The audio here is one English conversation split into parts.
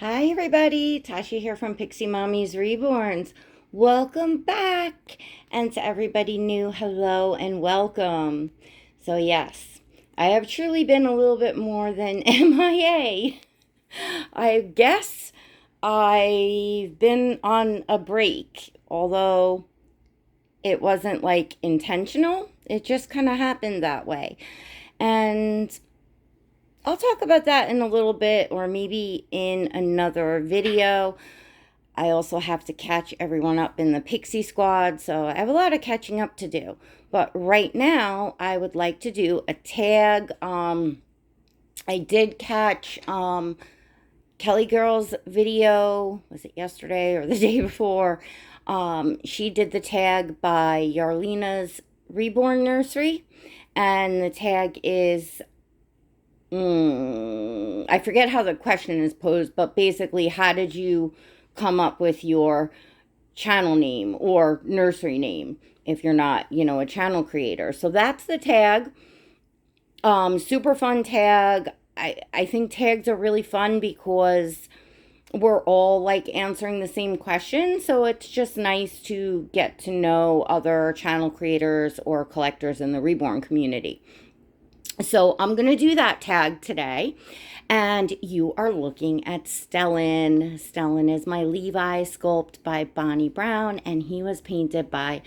Hi, everybody. Tasha here from Pixie Mommy's Reborns. Welcome back. And to everybody new, hello and welcome. So, yes, I have truly been a little bit more than MIA. I guess I've been on a break, although it wasn't like intentional. It just kind of happened that way. And I'll talk about that in a little bit or maybe in another video. I also have to catch everyone up in the Pixie squad, so I have a lot of catching up to do. But right now, I would like to do a tag. I did catch Kelly Girl's video. Was it yesterday or the day before? She did the tag by Yarelina's Reborn Nursery, and the tag is I forget how the question is posed, but basically, how did you come up with your channel name or nursery name if you're not, a channel creator? So that's the tag. Super fun tag. I think tags are really fun because we're all like answering the same question. So it's just nice to get to know other channel creators or collectors in the Reborn community. So I'm going to do that tag today. And you are looking at Stellan. Stellan is my Levi sculpt by Bonnie Brown, and he was painted by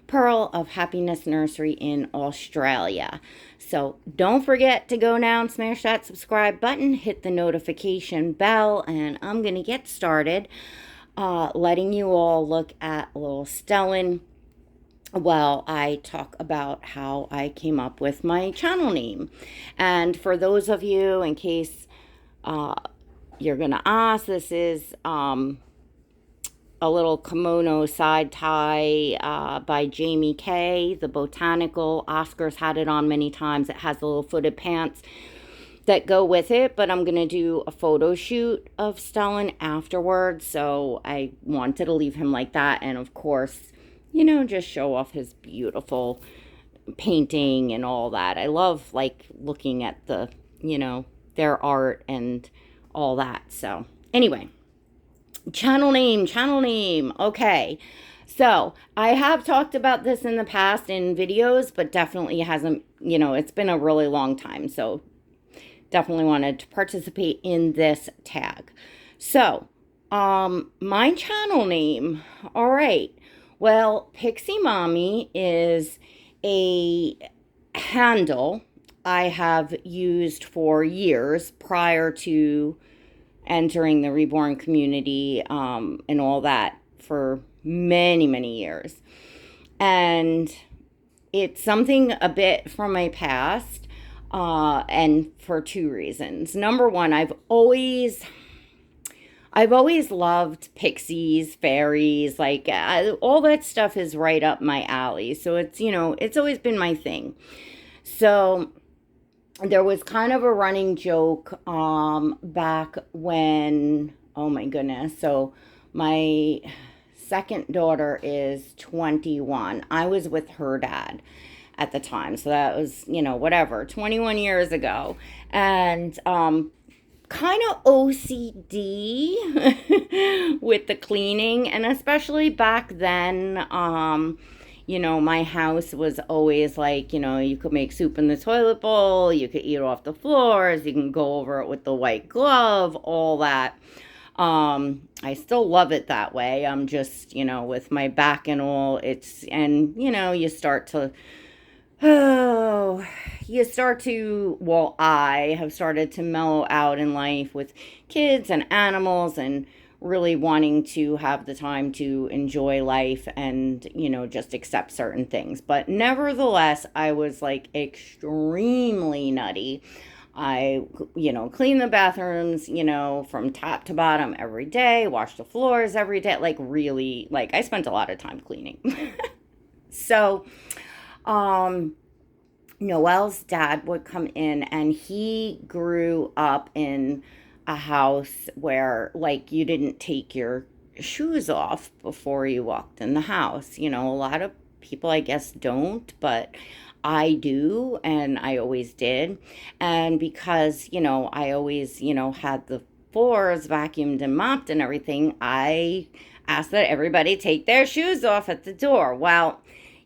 Pearl of Happiness Nursery in Australia. So don't forget to go now and smash that subscribe button, hit the notification bell, and I'm going to get started letting you all look at little Stellan while I talk about how I came up with my channel name. And for those of you, in case you're going to ask, this is a little kimono side tie by Jamie K, the botanical. Oscar's had it on many times. It has the little footed pants that go with it, but I'm going to do a photo shoot of Stellan afterwards, so I wanted to leave him like that. And of course, just show off his beautiful painting and all that. I love like looking at their art and all that. So anyway, channel name. Okay. So I have talked about this in the past in videos, but definitely hasn't, it's been a really long time. So definitely wanted to participate in this tag. So, my channel name, all right. Well, Pixie Mommy is a handle I have used for years prior to entering the Reborn community and all that for many, many years. And it's something a bit from my past and for two reasons. Number one, I've always loved pixies, fairies, like all that stuff is right up my alley. So it's always been my thing. So there was kind of a running joke back when, oh my goodness. So my second daughter is 21. I was with her dad at the time. So that was, whatever, 21 years ago. And kind of OCD with the cleaning, and especially back then, my house was always like, you could make soup in the toilet bowl, you could eat off the floors, you can go over it with the white glove, all that. I still love it that way. I'm just, with my back and all, you start to Oh, I have started to mellow out in life with kids and animals and really wanting to have the time to enjoy life and, just accept certain things. But nevertheless, I was like extremely nutty. I, clean the bathrooms, from top to bottom every day, wash the floors every day, like really, like I spent a lot of time cleaning. So, um, Noel's dad would come in, and he grew up in a house where, like, you didn't take your shoes off before you walked in the house. A lot of people, I guess, don't, but I do, and I always did. And because, I always, had the floors vacuumed and mopped and everything, I asked that everybody take their shoes off at the door. Well,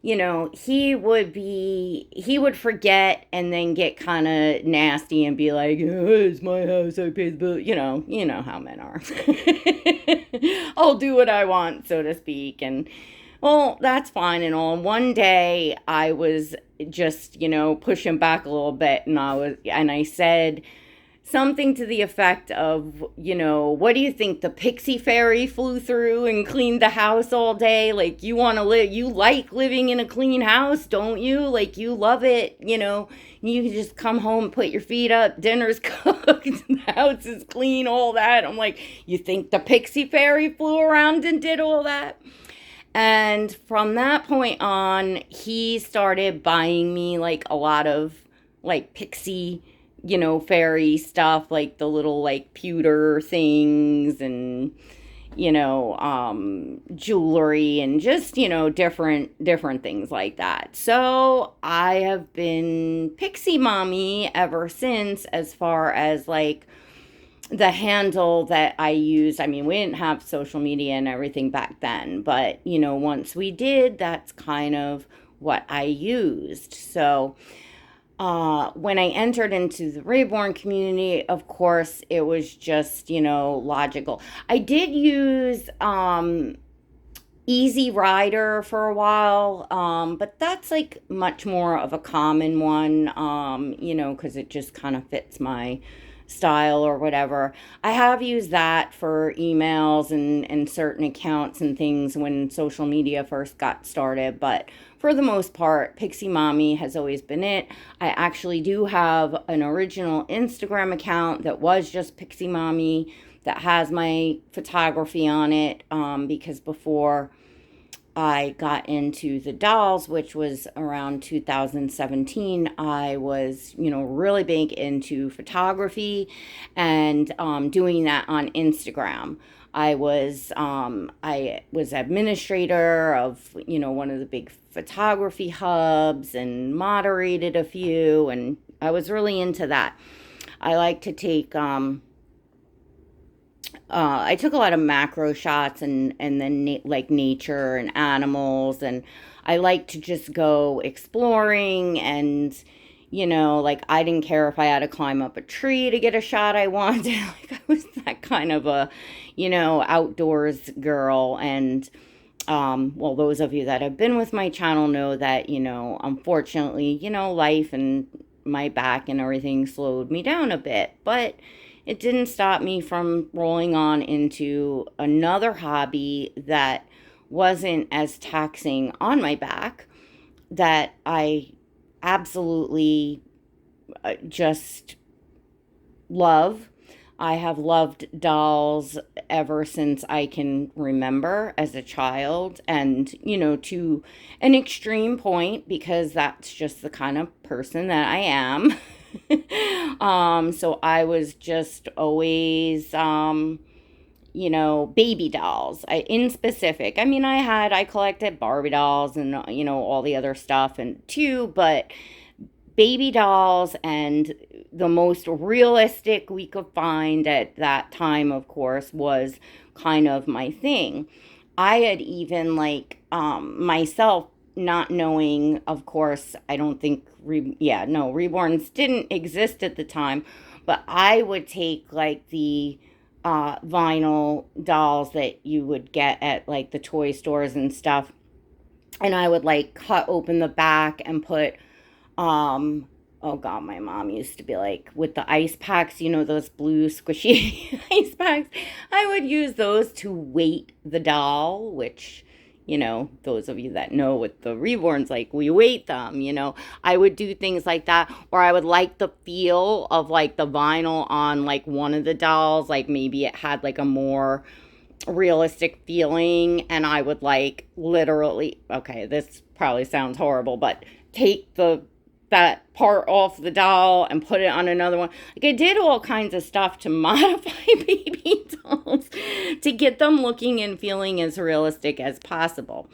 he would forget and then get kind of nasty and be like, oh, it's my house, I pay the bill. You know how men are. I'll do what I want, so to speak. And well, that's fine and all. And one day I was just, pushing back a little bit, and I said something to the effect of, what do you think? The Pixie fairy flew through and cleaned the house all day? Like, you like living in a clean house, don't you? Like, you love it, you can just come home, put your feet up, dinner's cooked, the house is clean, all that. I'm like, you think the Pixie fairy flew around and did all that? And from that point on, he started buying me like a lot of like Pixie, fairy stuff, like the little like pewter things and, jewelry and just, different things like that. So I have been Pixie Mommy ever since, as far as like the handle that I used. I mean, we didn't have social media and everything back then, but, once we did, that's kind of what I used. So when I entered into the Reborn community, of course, it was just, logical. I did use Easy Rider for a while, but that's like much more of a common one, because it just kind of fits my style or whatever. I have used that for emails and certain accounts and things when social media first got started, but for the most part, Pixie Mommy has always been it. I actually do have an original Instagram account that was just Pixie Mommy that has my photography on it, because before I got into the dolls, which was around 2017, I was, really big into photography and doing that on Instagram. I was administrator of, one of the big photography hubs and moderated a few, and I was really into that. I like to take I took a lot of macro shots and then like nature and animals, and I like to just go exploring and, like I didn't care if I had to climb up a tree to get a shot I wanted. Like I was that kind of a, outdoors girl. And well, those of you that have been with my channel know that, unfortunately, life and my back and everything slowed me down a bit, but it didn't stop me from rolling on into another hobby that wasn't as taxing on my back, that I absolutely just love. I have loved dolls ever since I can remember as a child, and, to an extreme point, because that's just the kind of person that I am. So I was just always, baby dolls in specific. I mean, I collected Barbie dolls and, all the other stuff and too, but baby dolls, and the most realistic we could find at that time, of course, was kind of my thing. I had even myself, not knowing, of course, I don't think, Reborns didn't exist at the time, but I would take like the vinyl dolls that you would get at like the toy stores and stuff, and I would like cut open the back and put oh god, my mom used to be like, with the ice packs, those blue squishy ice packs, I would use those to weight the doll, which, those of you that know with the Reborns, like, we weight them, I would do things like that, or I would like the feel of like the vinyl on like one of the dolls, like maybe it had like a more realistic feeling, and I would like literally, okay, this probably sounds horrible, but take that part off the doll and put it on another one. Like, I did all kinds of stuff to modify baby dolls to get them looking and feeling as realistic as possible.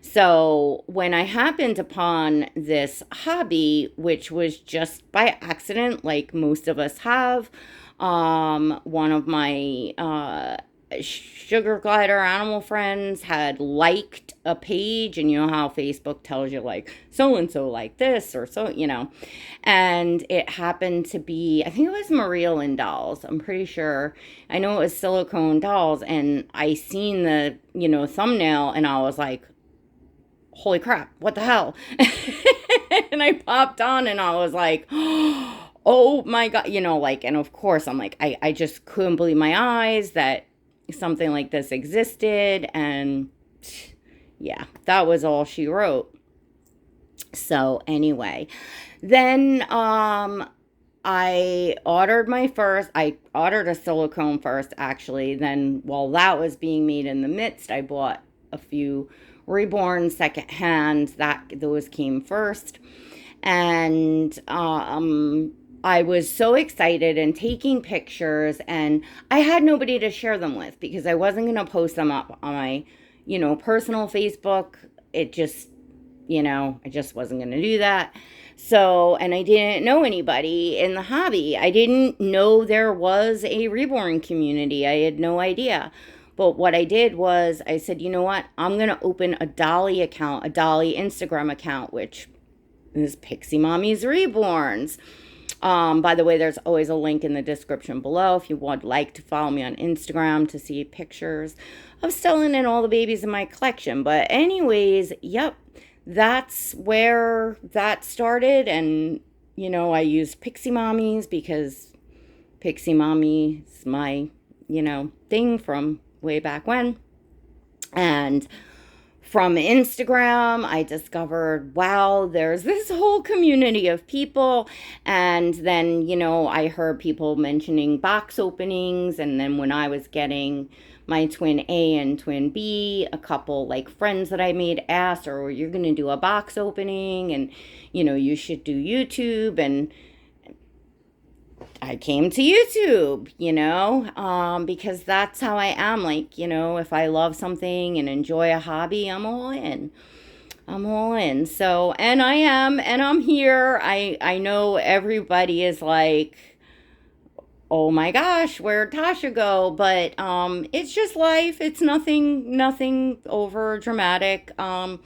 So when I happened upon this hobby, which was just by accident, like most of us have, One of my sugar glider animal friends had liked a page, and you know how Facebook tells you like so and so like this or so, and it happened to be, I think it was Maria Lynn dolls, I'm pretty sure. I know it was silicone dolls, and I seen the thumbnail, and I was like, holy crap, what the hell? And I popped on, and I was like, oh my god, and of course I'm like, I just couldn't believe my eyes that something like this existed. And yeah, that was all she wrote. So anyway, then I ordered a silicone first, actually. Then while that was being made in the midst, I bought a few Reborn secondhand. Those came first. And I was so excited and taking pictures, and I had nobody to share them with because I wasn't going to post them up on my, personal Facebook. It just, I just wasn't going to do that. So, and I didn't know anybody in the hobby. I didn't know there was a Reborn community. I had no idea. But what I did was I said, you know what? I'm going to open a Dolly account, a Dolly Instagram account, which is Pixie Mommy's Reborns. By the way, there's always a link in the description below if you would like to follow me on Instagram to see pictures of Stellan and all the babies in my collection. But anyways, yep, that's where that started. And, I used Pixie Mommies because Pixie Mommy is my, thing from way back when. And from Instagram, I discovered, wow, there's this whole community of people. And then, I heard people mentioning box openings. And then when I was getting my twin A and twin B, a couple like friends that I made asked, or you're going to do a box opening, and, you should do YouTube. And I came to YouTube, because that's how I am. Like, if I love something and enjoy a hobby, I'm all in. I'm all in. So, and I am, and I'm here. I know everybody is like, oh my gosh, where'd Tasha go? But it's just life. It's nothing over dramatic. Y'all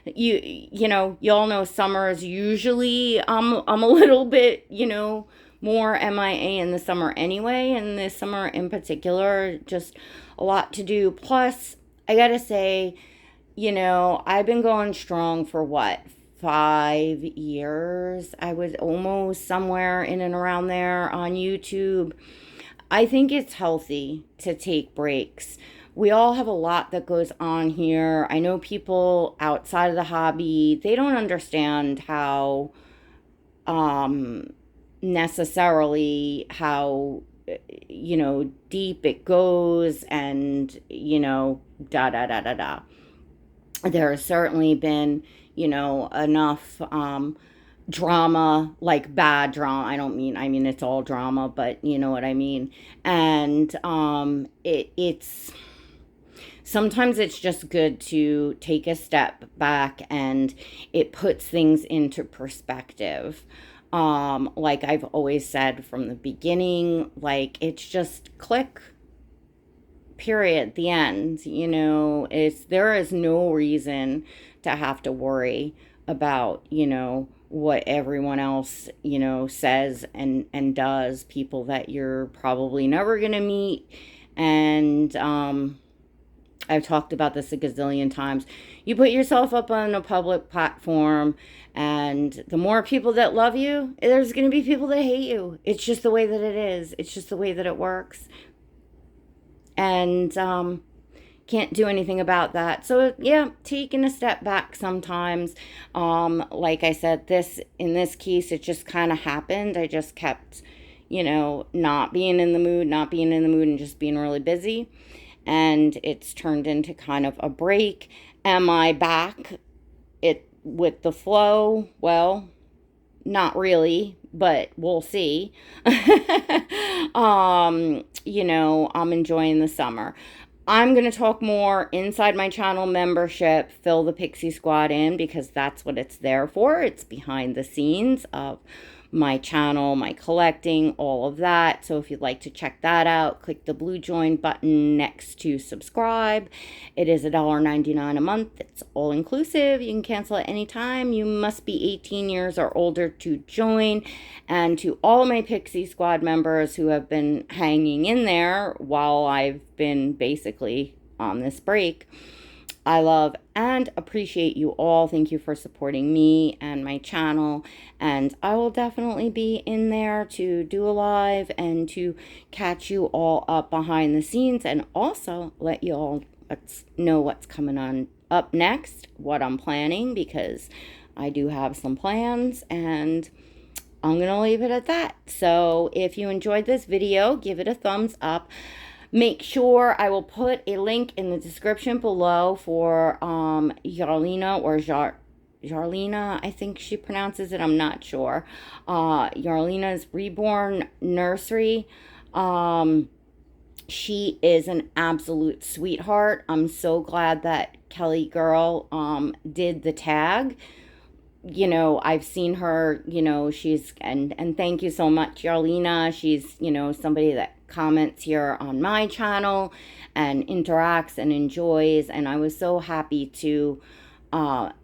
know summer is usually I'm a little bit, more MIA in the summer anyway, and this summer in particular, just a lot to do. Plus, I gotta say, I've been going strong for what, 5 years? I was almost somewhere in and around there on YouTube. I think it's healthy to take breaks. We all have a lot that goes on here. I know people outside of the hobby, they don't understand how necessarily how deep it goes, and da da da da da. There has certainly been enough drama, like bad drama. I mean it's all drama, but you know what I mean. And it's sometimes it's just good to take a step back, and it puts things into perspective. Like I've always said from the beginning, like it's just click, period, the end. There is no reason to have to worry about, what everyone else, says and does, people that you're probably never going to meet. And I've talked about this a gazillion times. You put yourself up on a public platform, and the more people that love you, there's going to be people that hate you. It's just the way that it is. It's just the way that it works. And can't do anything about that. So yeah, taking a step back sometimes. Like I said, in this case, it just kind of happened. I just kept, not being in the mood, and just being really busy. And it's turned into kind of a break. Am I back with the flow? Well, not really, but we'll see. I'm enjoying the summer. I'm going to talk more inside my channel membership, fill the Pixie Squad in, because that's what it's there for. It's behind the scenes of my channel, my collecting, all of that. So if you'd like to check that out, click the blue join button next to subscribe. It is $1.99 a month. It's all inclusive. You can cancel at any time. You must be 18 years or older to join. And to all my Pixie Squad members who have been hanging in there while I've been basically on this break, I love and appreciate you all. Thank you for supporting me and my channel. And I will definitely be in there to do a live and to catch you all up behind the scenes, and also let you all know what's coming on up next, what I'm planning, because I do have some plans, and I'm going to leave it at that. So if you enjoyed this video, give it a thumbs up. Make sure I will put a link in the description below for Yarelina or Yarelina, I think she pronounces it. I'm not sure. Yarelina's Reborn Nursery. She is an absolute sweetheart. I'm so glad that Kelly girl did the tag. You know, I've seen her, you know, she's, and thank you so much, Yarelina. She's, you know, somebody that comments here on my channel and interacts and enjoys. And I was so happy to,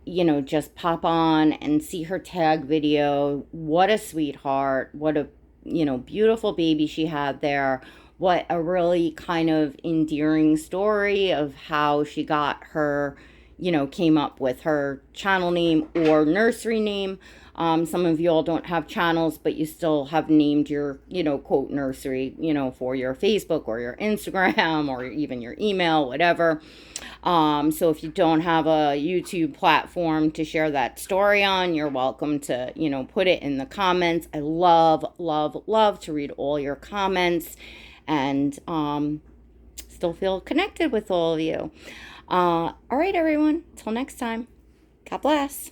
you know, just pop on and see her tag video. What a sweetheart. What a, you know, beautiful baby she had there. What a really kind of endearing story of how she got her, you know, came up with her channel name or nursery name. Some of you all don't have channels, but you still have named your, you know, quote nursery, you know, for your Facebook or your Instagram or even your email, whatever. So if you don't have a YouTube platform to share that story on, you're welcome to, you know, put it in the comments. I love, love, love to read all your comments and still feel connected with all of you. All right, everyone. Till next time. God bless.